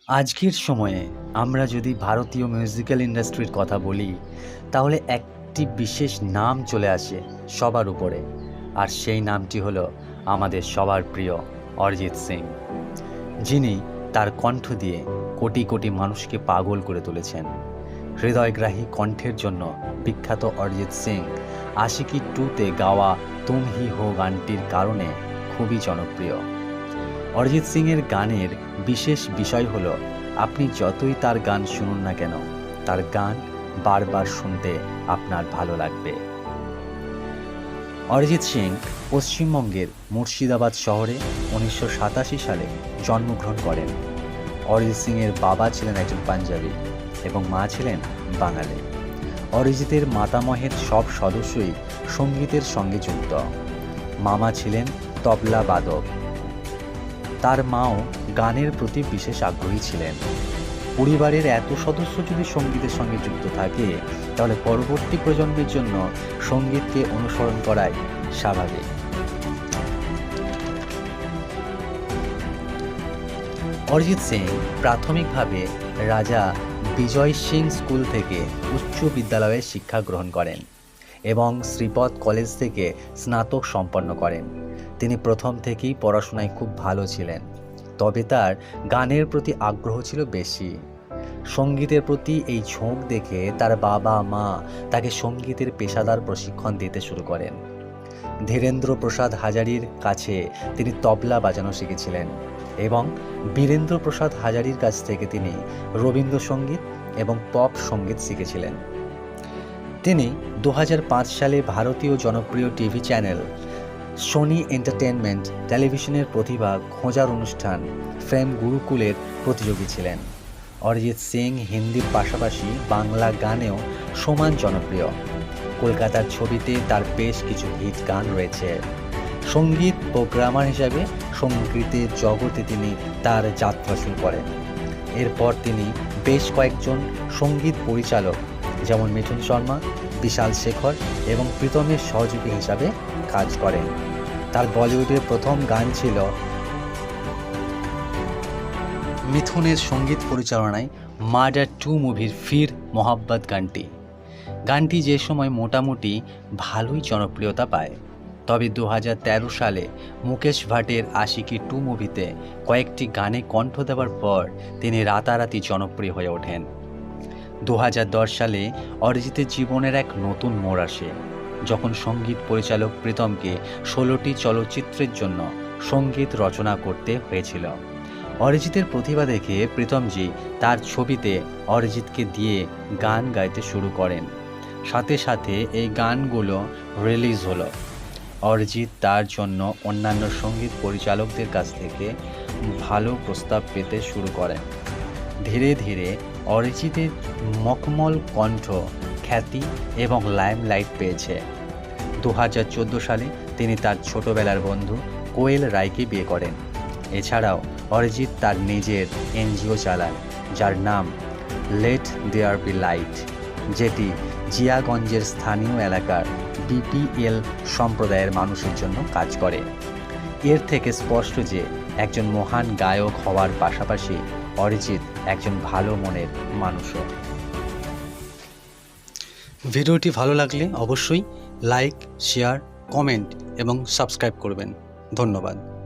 আজকের সময়ে আমরা যদি ভারতীয় মিউজিক্যাল ইন্ডাস্ট্রির কথা বলি, তাহলে একটি বিশেষ নাম চলে আসে সবার উপরে, আর সেই নামটি হলো আমাদের সবার প্রিয় অরিজিৎ সিং, যিনি তার কণ্ঠ দিয়ে কোটি কোটি মানুষকে পাগল করে তুলেছেন। হৃদয়গ্রাহী কণ্ঠের জন্য বিখ্যাত অরিজিৎ সিং আশিকি 2-তে গাওয়া তুম হি হো গানটির কারণে খুবই জনপ্রিয়। অরিজিৎ সিংয়ের গানের বিশেষ বিষয় হলো, আপনি যতই তার গান শুনুন না কেন, তার গান বারবার শুনতে আপনার ভালো লাগবে। অরিজিৎ সিং পশ্চিমবঙ্গের মুর্শিদাবাদ শহরে 1987 সালে জন্মগ্রহণ করেন। অরিজিৎ সিংয়ের বাবা ছিলেন একজন পাঞ্জাবি এবং মা ছিলেন বাঙালি। অরিজিতের মাতামহের সব সদস্যই সঙ্গীতের সঙ্গে যুক্ত। মামা ছিলেন তবলা বাদক, তার মাও গানের প্রতি বিশেষ আগ্রহী ছিলেন। পরিবারের এত সদস্য যদি সঙ্গীতের সঙ্গে যুক্ত থাকে, তাহলে পরবর্তী প্রজন্মের জন্য সঙ্গীতকে অনুসরণ করাই স্বাভাবিক। অরিজিৎ সিং প্রাথমিকভাবে রাজা বিজয় সিং স্কুল থেকে উচ্চ বিদ্যালয়ে শিক্ষা গ্রহণ করেন এবং শ্রীপদ কলেজ থেকে স্নাতক সম্পন্ন করেন। তিনি প্রথম থেকেই পড়াশোনায় খুব ভালো ছিলেন, তবে তার গানের প্রতি আগ্রহ ছিল বেশি। সঙ্গীতের প্রতি এই ঝোঁক দেখে তার বাবা মা তাকে সঙ্গীতের পেশাদার প্রশিক্ষণ দিতে শুরু করেন। ধীরেন্দ্র প্রসাদ হাজারির কাছে তিনি তবলা বাজানো শিখেছিলেন এবং বীরেন্দ্র প্রসাদ হাজারির কাছ থেকে তিনি রবীন্দ্রসঙ্গীত এবং পপ সঙ্গীত শিখেছিলেন। তিনি 2005 সালে ভারতীয় জনপ্রিয় টিভি চ্যানেল সোনি এন্টারটেনমেন্ট টেলিভিশনের প্রতিভা খোঁজার অনুষ্ঠান ফেম গুরুকুলের প্রতিযোগী ছিলেন। অরিজিৎ সিং হিন্দির পাশাপাশি বাংলা গানেও সমান জনপ্রিয়। কলকাতার ছবিতে তার বেশ কিছু হিট গান রয়েছে। সঙ্গীত প্রোগ্রামার হিসাবে সঙ্গীতের জগতে তিনি তার যাত্রা শুরু করেন। এরপর তিনি বেশ কয়েকজন সঙ্গীত পরিচালক যেমন মিঠুন শর্মা, বিশাল শেখর এবং প্রীতমের সহযোগী হিসাবে কাজ করেন। তার বলিউডের প্রথম গান ছিল মিথুনের সঙ্গীত পরিচালনায় মার্ডার 2 মুভির ফির মোহাব্বত গানটি যে সময় মোটামুটি ভালোই জনপ্রিয়তা পায়। তবে 2013 সালে মুকেশ ভাটের আশিকি 2 মুভিতে কয়েকটি গানে কণ্ঠ দেওয়ার পর তিনি রাতারাতি জনপ্রিয় হয়ে ওঠেন। 2010 সালে অরিজিতের জীবনের এক নতুন মোড় আসে, যখন সঙ্গীত পরিচালক প্রীতমকে 16টি চলচ্চিত্রের জন্য সঙ্গীত রচনা করতে হয়েছিল। অরিজিতের প্রতিভা দেখে প্রীতমজি তার ছবিতে অরিজিৎকে দিয়ে গান গাইতে শুরু করেন। সাথে সাথে এই গানগুলো রিলিজ হলো। অরিজিৎ তার জন্য অন্যান্য সঙ্গীত পরিচালকদের কাছ থেকে ভালো প্রস্তাব পেতে শুরু করেন। ধীরে ধীরে অরিজিতের মখমল কণ্ঠ খ্যাতি এবং লাইমলাইট পেয়েছে। 2014 সালে তিনি তার ছোটবেলার বন্ধু কোয়েল রায়কে বিয়ে করেন। এছাড়াও অরিজিৎ তার নিজের এনজিও চালান, যার নাম লেট দেয়ার বি লাইট, যেটি জিয়াগঞ্জের স্থানীয় এলাকার বিপিএল সম্প্রদায়ের মানুষের জন্য কাজ করে। এর থেকে স্পষ্ট যে একজন মহান গায়ক হওয়ার পাশাপাশি অরিজিৎ একজন ভালো মনের মানুষও। ভিডিওটি ভালো লাগলে অবশ্যই লাইক, শেয়ার, কমেন্ট এবং সাবস্ক্রাইব করবেন। ধন্যবাদ।